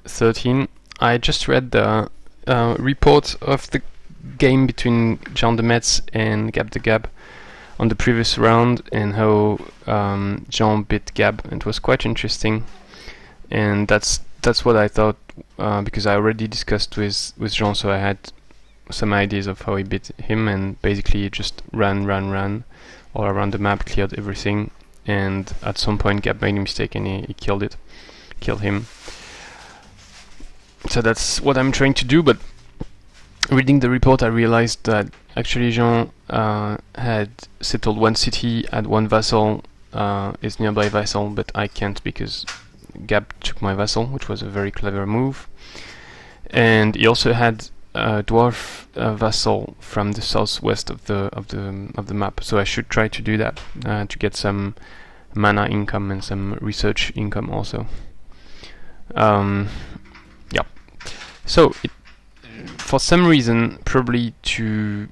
T13. I just read the report of the game between Jean de Metz and gabthegab on the previous round, and how Jean beat Gab. It was quite interesting, and that's what I thought, because I already discussed with Jean, so I had some ideas of how he beat him, and basically he just ran all around the map, cleared everything, and at some point Gab made a mistake and he killed him. So that's what I'm trying to do, but reading the report I realized that actually Jean had settled one city, had one vassal, his nearby vassal, but I can't because Gab took my vassal, which was a very clever move. And he also had a dwarf vassal from the southwest of the map, so I should try to do that to get some mana income and some research income also. Yeah. So for some reason, probably to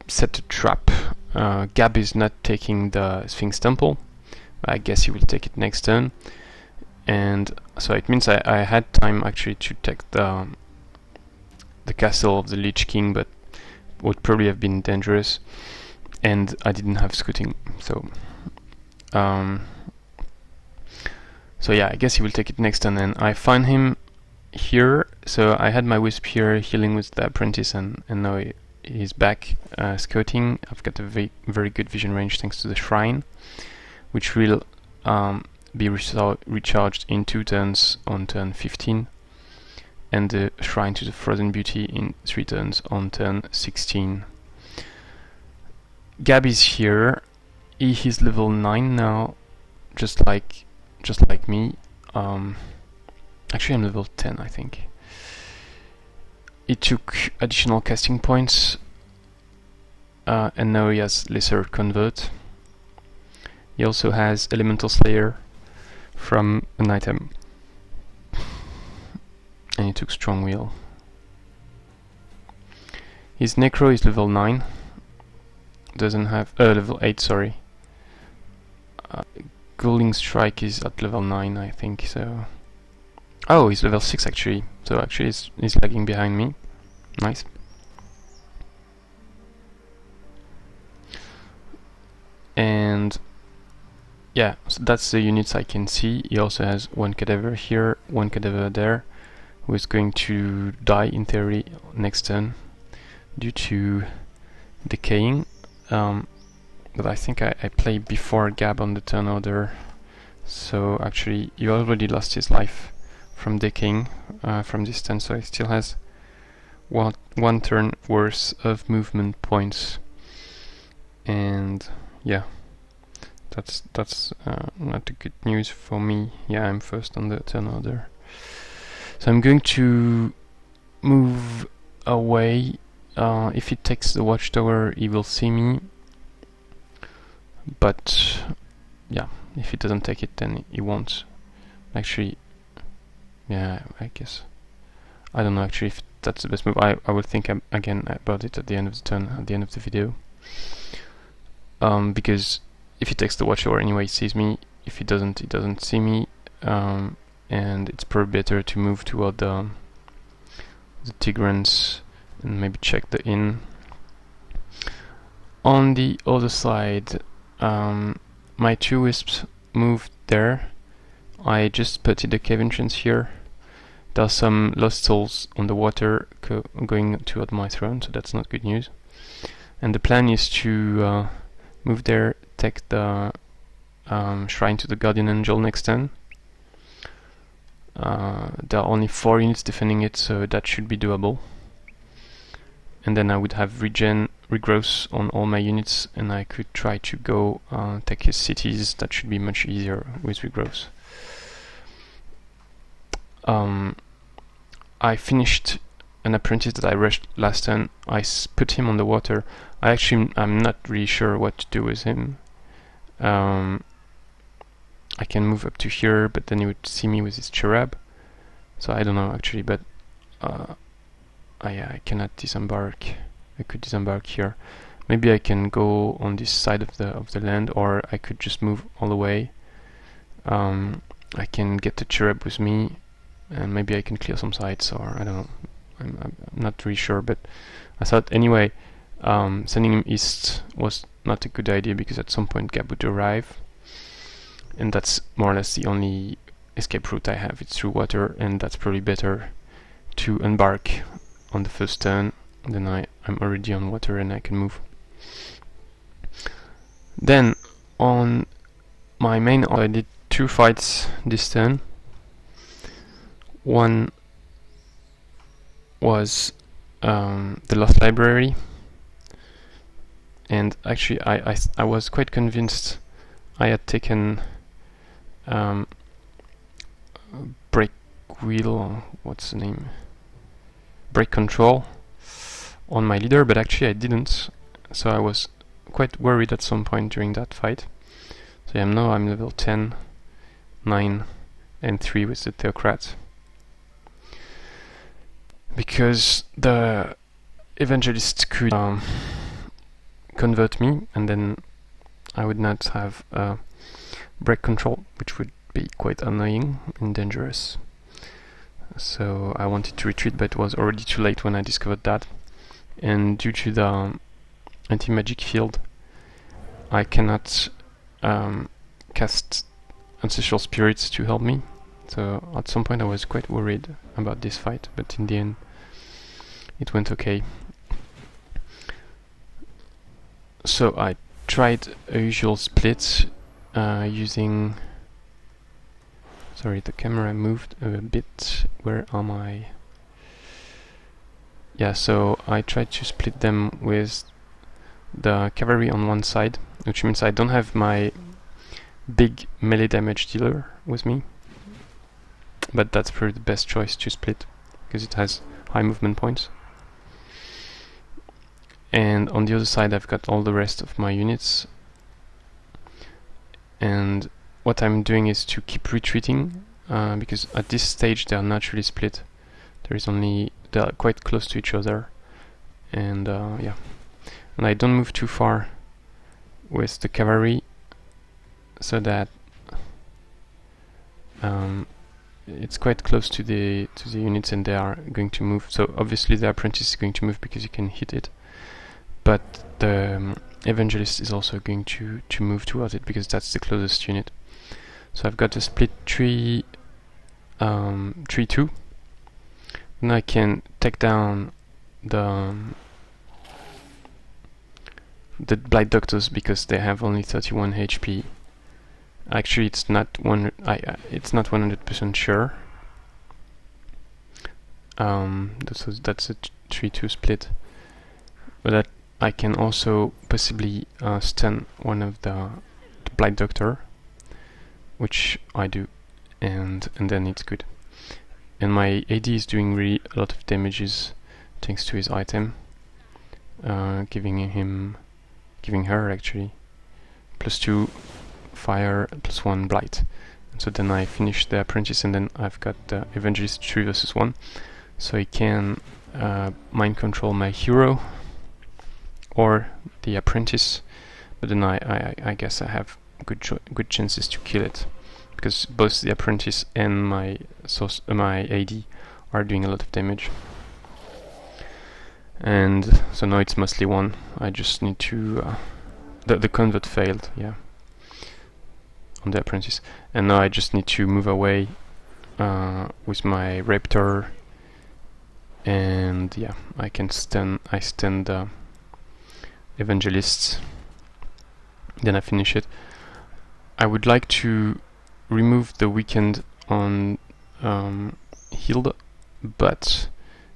set a trap, Gab is not taking the Sphinx Temple. I guess he will take it next turn, and so it means I had time actually to take the castle of the Lich King, but would probably have been dangerous, and I didn't have scouting, so yeah, I guess he will take it next turn, and I find him here. So I had my Wisp here healing with the Apprentice, and now he's back scouting. I've got a very good vision range thanks to the Shrine, which will be recharged in 2 turns on turn 15, and the Shrine to the Frozen Beauty in 3 turns on turn 16. Gab is here. He is level 9 now, just like me. Actually I'm level 10, I think. He took additional casting points, and now he has Lesser Convert. He also has Elemental Slayer from an item, and he took Strong Will. His Necro is level 9. Doesn't have level 8, sorry. Galling Strike is at level 9, I think, so... Oh, he's level 6 actually, so actually he's lagging behind me. Nice. And yeah, so that's the units I can see. He also has 1 cadaver here, 1 cadaver there, who is going to die in theory next turn due to decaying. But I think I played before Gab on the turn order, so actually he already lost his life from decaying from this turn, so he still has one turn worth of movement points. And yeah, that's not the good news for me. Yeah, I'm first on the turn order, so I'm going to move away. If he takes the watchtower, he will see me, but yeah, if he doesn't take it, then he won't. Actually, yeah, I guess I don't know actually if that's the best move. I will think again about it at the end of the turn, at the end of the video, because if he takes the watchtower anyway, he sees me. If he doesn't, he doesn't see me, and it's probably better to move toward the Tigrans and maybe check the inn. On the other side, my 2 Wisps moved there. I just spotted a cave entrance here. There are some lost souls on the water going toward my throne, so that's not good news. And the plan is to move there, take the Shrine to the Guardian Angel next turn. There are only 4 units defending it, so that should be doable. And then I would have regrowth on all my units, and I could try to go take his cities. That should be much easier with regrowth. I finished an apprentice that I rushed last turn. I put him on the water. I'm not really sure what to do with him. I can move up to here, but then he would see me with his cherub. So I don't know actually, but I cannot disembark. I could disembark here. Maybe I can go on this side of the land, or I could just move all the way. I can get the cherub with me, and maybe I can clear some sides, or I don't know. I'm not really sure, but I thought anyway, sending him east was not a good idea because at some point Gab would arrive, and that's more or less the only escape route I have. It's through water, and that's probably better to embark on the first turn. Then I'm already on water and I can move. Then on my main, I did 2 fights this turn. One was the Lost Library, and actually I was quite convinced I had taken Break Wheel, or what's the name? Break Control on my leader, but actually I didn't, so I was quite worried at some point during that fight. So now I'm level 10, 9 and 3 with the Theocrat, because the Evangelists could convert me, and then I would not have break control, which would be quite annoying and dangerous. So I wanted to retreat, but it was already too late when I discovered that. And due to the anti-magic field, I cannot cast Ancestral Spirits to help me. So at some point I was quite worried about this fight, but in the end it went okay. So I tried a usual split using... Sorry, the camera moved a bit. Where am I? Yeah, so I tried to split them with the cavalry on one side, which means I don't have my big melee damage dealer with me, but that's probably the best choice to split because it has high movement points. And on the other side I've got all the rest of my units, and what I'm doing is to keep retreating because at this stage they are not really split. They are quite close to each other, and yeah, and I don't move too far with the cavalry, so that it's quite close to the units, and they are going to move. So obviously the apprentice is going to move because you can hit it, but the evangelist is also going to move towards it because that's the closest unit. So I've got a split 3-2. Then I can take down the Blight Doctors because they have only 31 HP. Actually, it's not 100% sure. That's a 3-2 split, but that I can also possibly stun one of the Blight Doctor, which I do, and then it's good. And my AD is doing really a lot of damages thanks to his item, giving her actually +2 fire, +1 blight. And so then I finish the apprentice, and then I've got the evangelist 3 versus 1, so I can mind control my hero or the apprentice, but then I guess I have good chances to kill it, because both the apprentice and my AD are doing a lot of damage. And so now it's mostly 1. I just need to the convert failed, yeah, on the apprentice, and now I just need to move away with my Raptor, and yeah, I stun the evangelists, then I finish it. I would like to remove the weekend on healed, but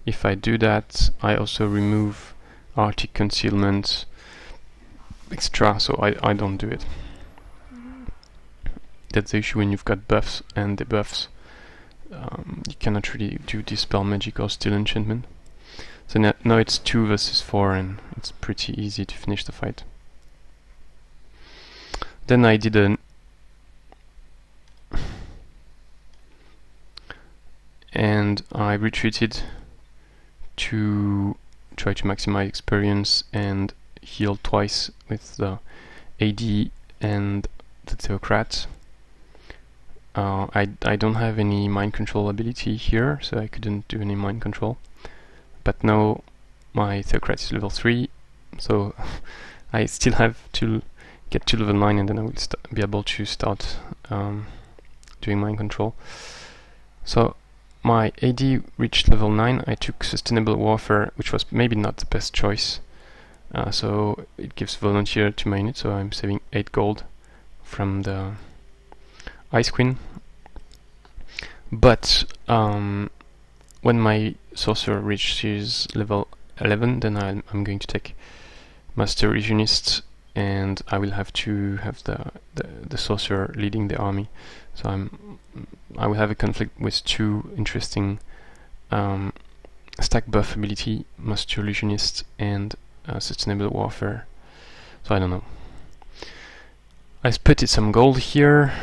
if I do that I also remove Arctic Concealment extra, so I don't do it. That's the issue when you've got buffs and debuffs. You cannot really do Dispel Magic or Steal Enchantment. So now it's 2 versus 4, and it's pretty easy to finish the fight. Then I did and I retreated to try to maximize experience and heal twice with the AD and the Theocrat. I don't have any mind control ability here, so I couldn't do any mind control. But now my Theocrat is level 3, so I still have to get to level 9 and then I will be able to start doing mind control. So my AD reached level 9, I took Sustainable Warfare, which was maybe not the best choice. So it gives Volunteer to my unit, so I'm saving 8 gold from the Ice Queen. But when my Sorcerer reaches level 11, then I'm going to take Master Illusionist, and I will have to have the Sorcerer leading the army. So I will have a conflict with two interesting stack buff ability, Master Illusionist and Sustainable Warfare. So I don't know. I spotted some gold here,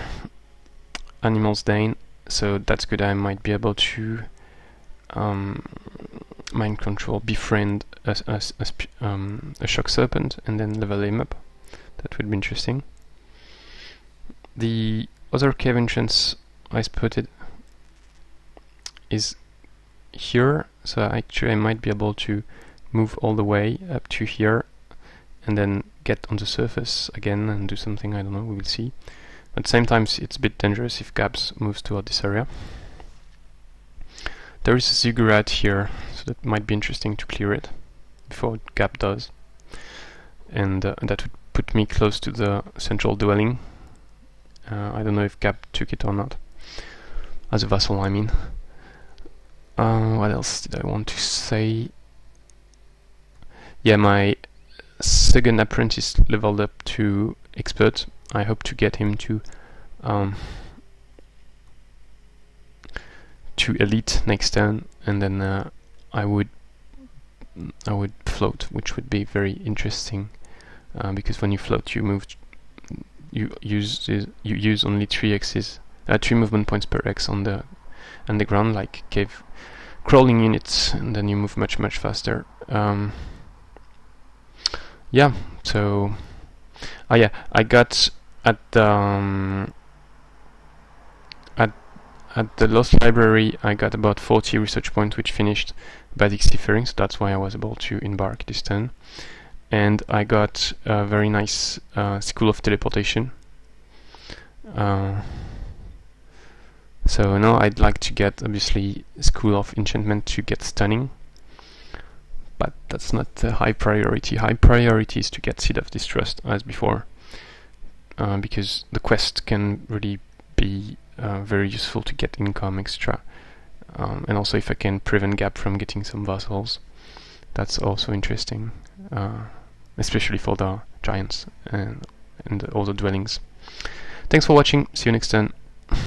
Animal's Dane, so that's good. I might be able to mind control, befriend a Shock Serpent and then level him up. That would be interesting. The other cave entrance I spotted is here, so actually I might be able to move all the way up to here and then get on the surface again and do something, I don't know, we will see. At the same time it's a bit dangerous if Gabs moves toward this area. There is a Ziggurat here, so that might be interesting to clear it before Gab does. And that would put me close to the central dwelling. I don't know if Gab took it or not. As a vassal, I mean. What else did I want to say? Yeah, my second apprentice leveled up to expert. I hope to get him to elite next turn, and then I would float, which would be very interesting, because when you float, you use only 3 movement points per X on the ground, like cave crawling units, and then you move much faster. Yeah, so yeah, I got at the Lost Library, I got about 40 research points, which finished Basic Seafaring, so that's why I was able to embark this turn. And I got a very nice School of Teleportation. So now I'd like to get, obviously, School of Enchantment to get Stunning. But that's not the high priority. High priority is to get Seed of Distrust, as before. Because the quest can really be very useful to get income extra. And also if I can prevent Gab from getting some vassals, that's also interesting. Especially for the giants and all the dwellings. Thanks for watching, see you next time.